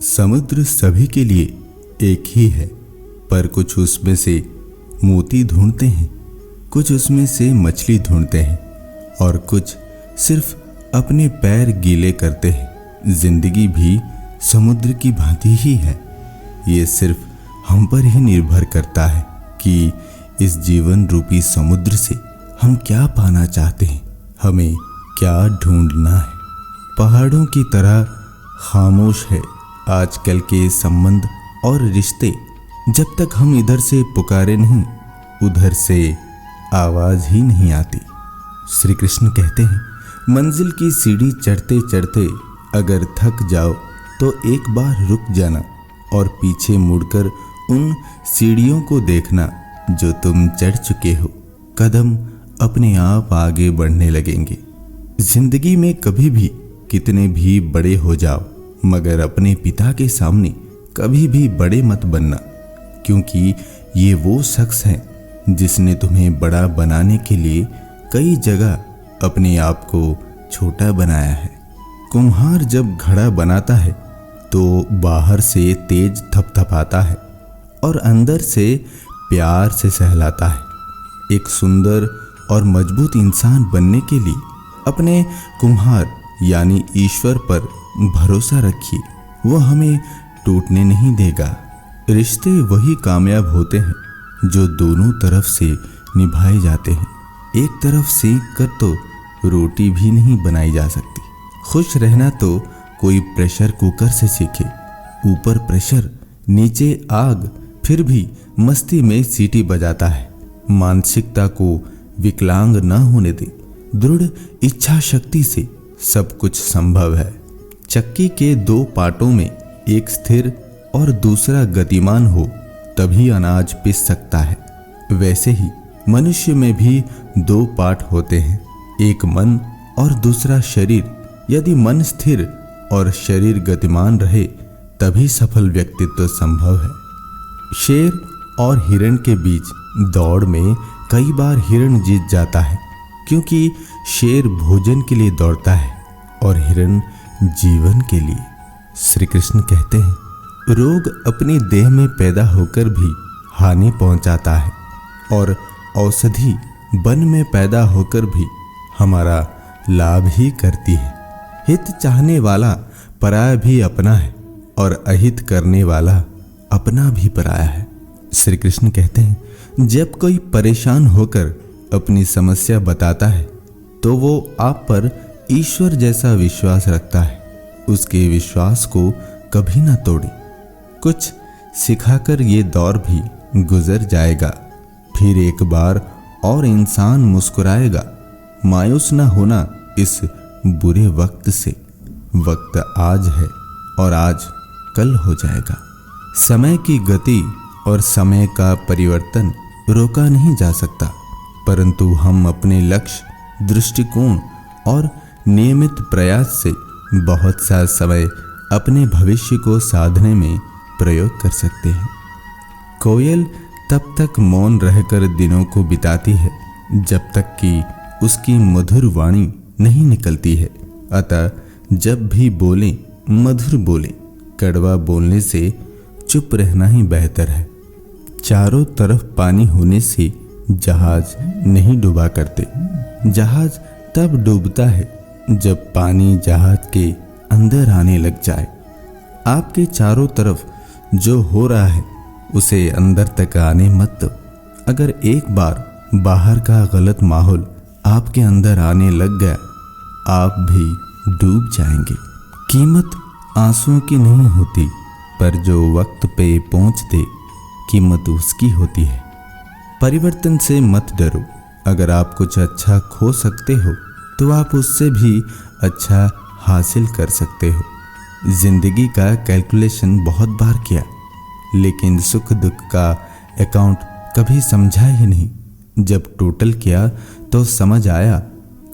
समुद्र सभी के लिए एक ही है, पर कुछ उसमें से मोती ढूंढते हैं, कुछ उसमें से मछली ढूंढते हैं और कुछ सिर्फ अपने पैर गीले करते हैं। जिंदगी भी समुद्र की भांति ही है। ये सिर्फ हम पर ही निर्भर करता है कि इस जीवन रूपी समुद्र से हम क्या पाना चाहते हैं, हमें क्या ढूंढना है। पहाड़ों की तरह खामोश है आजकल के संबंध और रिश्ते। जब तक हम इधर से पुकारे नहीं, उधर से आवाज ही नहीं आती। श्री कृष्ण कहते हैं, मंजिल की सीढ़ी चढ़ते चढ़ते अगर थक जाओ तो एक बार रुक जाना और पीछे मुड़कर उन सीढ़ियों को देखना जो तुम चढ़ चुके हो। कदम अपने आप आगे बढ़ने लगेंगे। जिंदगी में कभी भी कितने भी बड़े हो जाओ, मगर अपने पिता के सामने कभी भी बड़े मत बनना, क्योंकि ये वो शख्स है जिसने तुम्हें बड़ा बनाने के लिए कई जगह अपने आप को छोटा बनाया है। कुम्हार जब घड़ा बनाता है तो बाहर से तेज थपथपाता है और अंदर से प्यार से सहलाता है। एक सुंदर और मजबूत इंसान बनने के लिए अपने कुम्हार यानी ईश्वर पर भरोसा रखिए, वो हमें टूटने नहीं देगा। रिश्ते वही कामयाब होते हैं जो दोनों तरफ से निभाए जाते हैं। एक तरफ सेंक कर तो रोटी भी नहीं बनाई जा सकती। खुश रहना तो कोई प्रेशर कुकर से सीखे। ऊपर प्रेशर, नीचे आग, फिर भी मस्ती में सीटी बजाता है। मानसिकता को विकलांग न होने दे। दृढ़ इच्छा शक्ति से सब कुछ संभव है। चक्की के दो पार्टों में एक स्थिर और दूसरा गतिमान हो तभी अनाज पिस सकता है। वैसे ही मनुष्य में भी दो पार्ट होते हैं, एक मन और दूसरा शरीर। यदि मन स्थिर और शरीर गतिमान रहे तभी सफल व्यक्तित्व संभव है। शेर और हिरण के बीच दौड़ में कई बार हिरण जीत जाता है, क्योंकि शेर भोजन के लिए दौड़ता है और हिरण जीवन के लिए। श्री कृष्ण कहते हैं, रोग अपनी देह में पैदा होकर भी हानि पहुंचाता है और औषधि वन में पैदा होकर भी हमारा लाभ ही करती है। हित चाहने वाला पराया भी अपना है और अहित करने वाला अपना भी पराया है। श्री कृष्ण कहते हैं, जब कोई परेशान होकर अपनी समस्या बताता है तो वो आप पर ईश्वर जैसा विश्वास रखता है। उसके विश्वास को कभी ना तोड़े। कुछ सिखाकर ये दौर भी गुजर जाएगा। फिर एक बार और इंसान मुस्कुराएगा। मायूस ना होना इस बुरे वक्त से। वक्त आज है और आज कल हो जाएगा। समय की गति और समय का परिवर्तन रोका नहीं जा सकता, परंतु हम अपने लक्ष्य, दृष्टिकोण और नियमित प्रयास से बहुत सा समय अपने भविष्य को साधने में प्रयोग कर सकते हैं। कोयल तब तक मौन रहकर दिनों को बिताती है जब तक कि उसकी मधुर वाणी नहीं निकलती है। अतः जब भी बोलें मधुर बोलें। कड़वा बोलने से चुप रहना ही बेहतर है। चारों तरफ पानी होने से जहाज नहीं डूबा करते। जहाज तब डूबता है जब पानी जहाज के अंदर आने लग जाए। आपके चारों तरफ जो हो रहा है उसे अंदर तक आने मत दो। अगर एक बार बाहर का गलत माहौल आपके अंदर आने लग गया, आप भी डूब जाएंगे। कीमत आंसुओं की नहीं होती, पर जो वक्त पे पहुंच दे कीमत उसकी होती है। परिवर्तन से मत डरो। अगर आप कुछ अच्छा खो सकते हो तो आप उससे भी अच्छा हासिल कर सकते हो। जिंदगी का कैलकुलेशन बहुत बार किया, लेकिन सुख दुख का अकाउंट कभी समझा ही नहीं। जब टोटल किया तो समझ आया,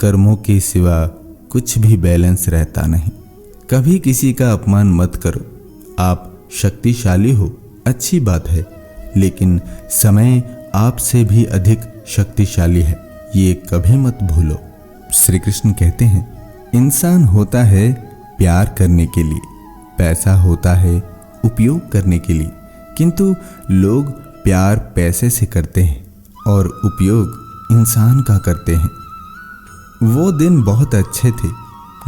कर्मों के सिवा कुछ भी बैलेंस रहता नहीं। कभी किसी का अपमान मत करो। आप शक्तिशाली हो, अच्छी बात है, लेकिन समय आपसे भी अधिक शक्तिशाली है, ये कभी मत भूलो। श्री कृष्ण कहते हैं, इंसान होता है प्यार करने के लिए, पैसा होता है उपयोग करने के लिए, किंतु लोग प्यार पैसे से करते हैं और उपयोग इंसान का करते हैं। वो दिन बहुत अच्छे थे।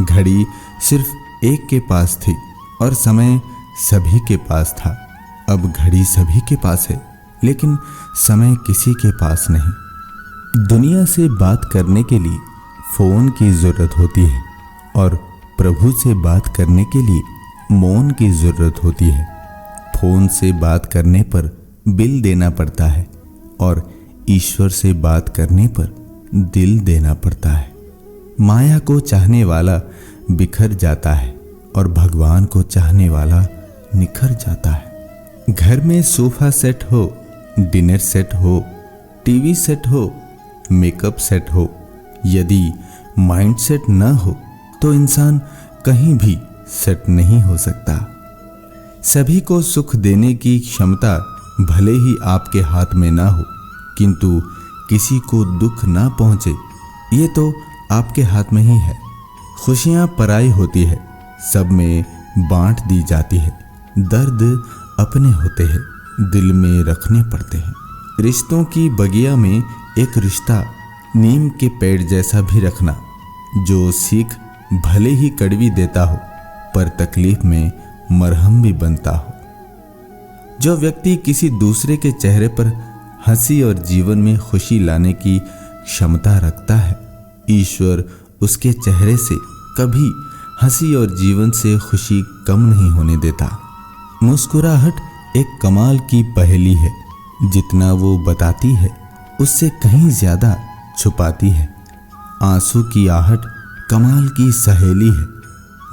घड़ी सिर्फ एक के पास थी और समय सभी के पास था। अब घड़ी सभी के पास है, लेकिन समय किसी के पास नहीं। दुनिया से बात करने के लिए फोन की जरूरत होती है और प्रभु से बात करने के लिए मौन की जरूरत होती है। फोन से बात करने पर बिल देना पड़ता है और ईश्वर से बात करने पर दिल देना पड़ता है। माया को चाहने वाला बिखर जाता है और भगवान को चाहने वाला निखर जाता है। घर में सोफा सेट हो, डिनर सेट हो, टीवी सेट हो, मेकअप सेट हो, यदि माइंड सेट न हो तो इंसान कहीं भी सेट नहीं हो सकता। सभी को सुख देने की क्षमता भले ही आपके हाथ में ना हो, किंतु किसी को दुख ना पहुंचे ये तो आपके हाथ में ही है। खुशियां पराई होती है, सब में बांट दी जाती है। दर्द अपने होते हैं, दिल में रखने पड़ते हैं। रिश्तों की बगिया में एक रिश्ता नीम के पेड़ जैसा भी रखना, जो सीख भले ही कड़वी देता हो पर तकलीफ में मरहम भी बनता हो। जो व्यक्ति किसी दूसरे के चेहरे पर हंसी और जीवन में खुशी लाने की क्षमता रखता है, ईश्वर उसके चेहरे से कभी हंसी और जीवन से खुशी कम नहीं होने देता। मुस्कुराहट एक कमाल की पहेली है, जितना वो बताती है उससे कहीं ज्यादा छुपाती है। आंसू की आहट कमाल की सहेली है,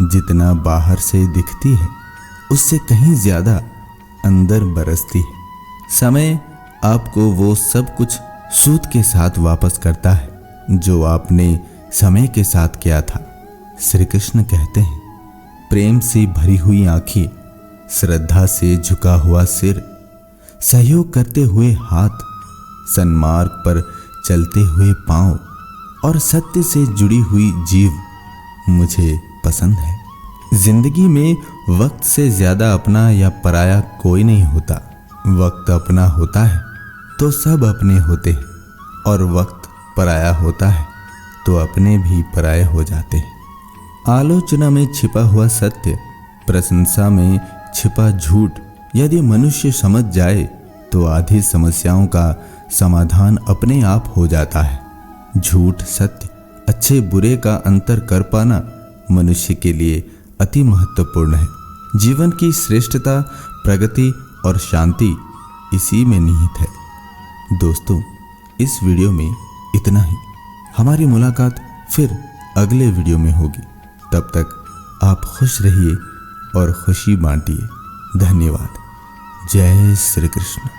जितना बाहर से दिखती है उससे कहीं ज्यादा अंदर बरसती है। समय आपको वो सब कुछ सूद के साथ वापस करता है जो आपने समय के साथ किया था। श्री कृष्ण कहते हैं, प्रेम से भरी हुई आंखें, श्रद्धा से झुका हुआ सिर, सहयोग करते हुए हाथ, सन्मार्ग पर चलते हुए पांव और सत्य से जुड़ी हुई जीव मुझे पसंद है। जिंदगी में वक्त से ज्यादा अपना या पराया कोई नहीं होता। वक्त अपना होता है तो सब अपने होते हैं, और वक्त पराया होता है तो अपने भी पराये हो जाते हैं। आलोचना में छिपा हुआ सत्य, प्रशंसा में छिपा झूठ यदि मनुष्य समझ जाए तो आधी समस्याओं का समाधान अपने आप हो जाता है। झूठ, सत्य, अच्छे बुरे का अंतर कर पाना मनुष्य के लिए अति महत्वपूर्ण है। जीवन की श्रेष्ठता, प्रगति और शांति इसी में निहित है। दोस्तों, इस वीडियो में इतना ही। हमारी मुलाकात फिर अगले वीडियो में होगी। तब तक आप खुश रहिए और खुशी बांटिए। धन्यवाद। जय श्री कृष्ण।